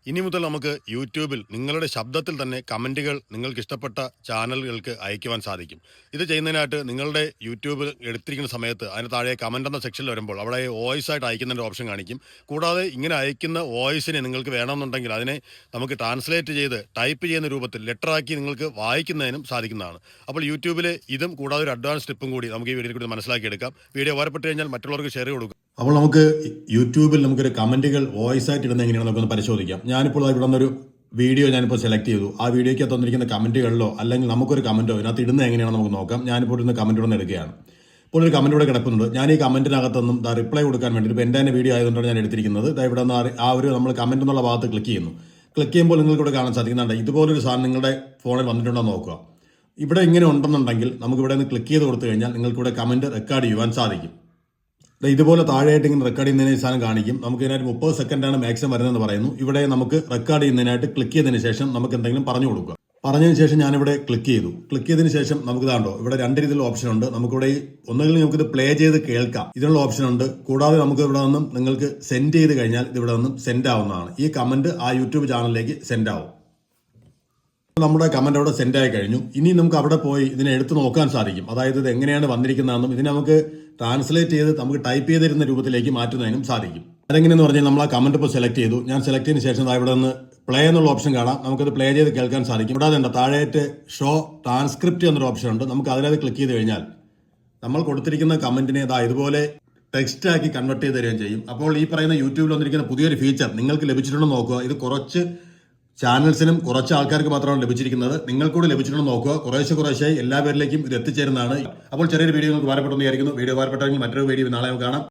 ഇനി മുതൽ നമുക്ക് യൂട്യൂബിൽ നിങ്ങളുടെ ശബ്ദത്തിൽ തന്നെ കമൻറ്റുകൾ നിങ്ങൾക്ക് ഇഷ്ടപ്പെട്ട ചാനലുകൾക്ക് അയക്കുവാൻ സാധിക്കും. ഇത് ചെയ്യുന്നതിനായിട്ട് നിങ്ങളുടെ യൂട്യൂബിൽ എടുത്തിരിക്കുന്ന സമയത്ത് അതിന് താഴെ കമൻ്റ് എന്ന സെക്ഷനിൽ വരുമ്പോൾ അവിടെ വോയിസ് ആയിട്ട് അയക്കുന്നതിൻ്റെ ഓപ്ഷൻ കാണിക്കും. കൂടാതെ ഇങ്ങനെ അയക്കുന്ന വോയിസിനെ നിങ്ങൾക്ക് വേണമെന്നുണ്ടെങ്കിൽ അതിനെ നമുക്ക് ട്രാൻസ്ലേറ്റ് ചെയ്ത് ടൈപ്പ് ചെയ്യുന്ന രൂപത്തിൽ ലെറ്ററാക്കി നിങ്ങൾക്ക് വായിക്കുന്നതിനും സാധിക്കുന്നതാണ്. അപ്പോൾ യൂട്യൂബിൽ ഇതും കൂടാതെ ഒരു അഡ്വാൻസ് ടിപ്പും കൂടി നമുക്ക് ഈ വീഡിയോയിൽ കൂടി മനസ്സിലാക്കിയെടുക്കാം. വീഡിയോ ഉപകാരപ്പെട്ട് കഴിഞ്ഞാൽ മറ്റുള്ളവർക്ക് ഷെയർ കൊടുക്കുക. അപ്പോൾ നമുക്ക് യൂട്യൂബിൽ നമുക്കൊരു കമൻറ്റുകൾ വോയിസ് ആയിട്ട് ഇടുന്ന എങ്ങനെയാണ് നമുക്കൊന്ന് പരിശോധിക്കാം. ഞാനിപ്പോൾ ഇവിടെ നിന്നൊരു വീഡിയോ ഞാനിപ്പോൾ സെലക്ട് ചെയ്തു. ആ വീഡിയോയ്ക്ക് തന്നിരിക്കുന്ന കമൻറ്റുകളിലോ അല്ലെങ്കിൽ നമുക്കൊരു കമൻറ്റോ ഇതിനകത്ത് ഇടുന്നത് എങ്ങനെയാണെന്ന് നമുക്ക് നോക്കാം. ഞാനിപ്പോൾ ഇടുന്ന കമൻറ്റ് ഇവിടെ നിന്ന് എടുക്കുകയാണ്. ഇപ്പോൾ ഒരു കമൻറ്റ് ഇവിടെ കിടക്കുന്നുണ്ട്. ഞാൻ ഈ കമൻറ്റിനകത്തൊന്നും റിപ്ലൈ കൊടുക്കാൻ വേണ്ടിയിട്ട് ഇപ്പോൾ എൻ്റെ തന്നെ വീഡിയോ ആയതുകൊണ്ടാണ് ഞാൻ എടുത്തിരിക്കുന്നത്. ഇവിടെ നിന്ന് ആ ഒരു നമ്മൾ കമൻറ്റ് എന്നുള്ള ഭാഗത്ത് ക്ലിക്ക് ചെയ്യുന്നു. ക്ലിക്ക് ചെയ്യുമ്പോൾ നിങ്ങൾക്ക് ഇവിടെ കാണാൻ സാധിക്കുന്നുണ്ട്. ഇതുപോലൊരു സാധനം നിങ്ങളുടെ ഫോണിൽ വന്നിട്ടുണ്ടോ എന്ന് നോക്കുക. ഇവിടെ ഇങ്ങനെ ഉണ്ടെന്നുണ്ടെങ്കിൽ നമുക്ക് ഇവിടെ നിന്ന് ക്ലിക്ക് ചെയ്ത് കൊടുത്തു കഴിഞ്ഞാൽ നിങ്ങൾക്ക് ഇവിടെ കമൻറ്റ് റെക്കോർഡ് ചെയ്യുവാൻ സാധിക്കും. ഇതുപോലെ താഴെയായിട്ട് ഇങ്ങനെ റെക്കോർഡ് ചെയ്യുന്നതിന് സാധനം കാണിക്കും. നമുക്ക് ഇതിനായിട്ട് 30 സെക്കൻഡാണ് മാക്സിമം വരുന്നതെന്ന് പറയുന്നു. ഇവിടെ നമുക്ക് റെക്കോർഡ് ചെയ്യുന്നതിനായിട്ട് ക്ലിക്ക് ചെയ്തതിന് ശേഷം നമുക്ക് എന്തെങ്കിലും പറഞ്ഞു കൊടുക്കുക. പറഞ്ഞതിന് ശേഷം ഞാനിവിടെ ക്ലിക്ക് ചെയ്തു. ക്ലിക്ക് ചെയ്തതിന് ശേഷം നമുക്ക് ഇതാണ്ടോ ഇവിടെ രണ്ട് രീതിയിലുള്ള ഓപ്ഷൻ ഉണ്ട്. നമുക്കിവിടെ ഒന്നുകിൽ നമുക്കിത് പ്ലേ ചെയ്ത് കേൾക്കാം, ഇതിനുള്ള ഓപ്ഷൻ ഉണ്ട്. കൂടാതെ നമുക്ക് ഇവിടെ നിന്നും നിങ്ങൾക്ക് സെൻഡ് ചെയ്ത് കഴിഞ്ഞാൽ ഇത് ഇവിടെ നിന്നും സെൻഡ് ആവുന്നതാണ്. ഈ കമന്റ് ആ യൂട്യൂബ് ചാനലിലേക്ക് സെൻഡ് ആവും. നമ്മുടെ കമന്റ് അവിടെ സെൻഡ് ആയി കഴിഞ്ഞു. ഇനി നമുക്ക് അവിടെ പോയി ഇതിനെ എടുത്ത് നോക്കാൻ സാധിക്കും. അതായത് ഇത് എങ്ങനെയാണ് വന്നിരിക്കുന്നതെന്നും ഇതിനെ നമുക്ക് ട്രാൻസ്ലേറ്റ് ചെയ്ത് നമുക്ക് ടൈപ്പ് ചെയ്തിരുന്ന രൂപത്തിലേക്ക് മാറ്റുന്നതിനും സാധിക്കും. അതെങ്ങനെയെന്ന് പറഞ്ഞാൽ നമ്മൾ ആ കമന്റ് ഇപ്പോൾ സെലക്ട് ചെയ്തു. ഞാൻ സെലക്ട് ചെയ്തതിന് ശേഷം ഇവിടെ നിന്ന് പ്ലേ എന്നുള്ള ഓപ്ഷൻ കാണാം. നമുക്കത് പ്ലേ ചെയ്ത് കേൾക്കാൻ സാധിക്കും. ഇവിടെ അതുണ്ട് താഴെയായിട്ട് ഷോ ട്രാൻസ്ക്രിപ്റ്റ് എന്നൊരു ഓപ്ഷൻ ഉണ്ട്. നമുക്ക് അതിനകത്ത് ക്ലിക്ക് ചെയ്ത് കഴിഞ്ഞാൽ നമ്മൾ കൊടുത്തിരിക്കുന്ന കമന്റിനെ ഇതുപോലെ ടെക്സ്റ്റ് ആക്കി കൺവെർട്ട് ചെയ്ത് തരികയും ചെയ്യും. അപ്പോൾ ഈ പറയുന്ന യൂട്യൂബിൽ വന്നിരിക്കുന്ന പുതിയൊരു ഫീച്ചർ നിങ്ങൾക്ക് ലഭിച്ചിട്ടുണ്ടോ നോക്കുക. ഇത് കുറച്ച് ചാനൽസിനും കുറച്ച് ആൾക്കാർക്ക് മാത്രമാണ് ലഭിച്ചിരിക്കുന്നത്. നിങ്ങൾക്കൂടെ ലഭിച്ചിട്ടുണ്ടോ നോക്കുക. കുറേശ്ശെ എല്ലാ പേരിലേക്കും ഇത് എത്തിച്ചേരുന്നതാണ്. അപ്പോൾ ചെറിയൊരു വീഡിയോ നിങ്ങൾക്ക് ഉപകാരപ്പെട്ടെന്ന് വിചാരിക്കുന്നു. വീഡിയോ ഉപകാരപ്പെട്ടെങ്കിൽ മറ്റൊരു വീഡിയോ നാളെ നമുക്ക് കാണാം.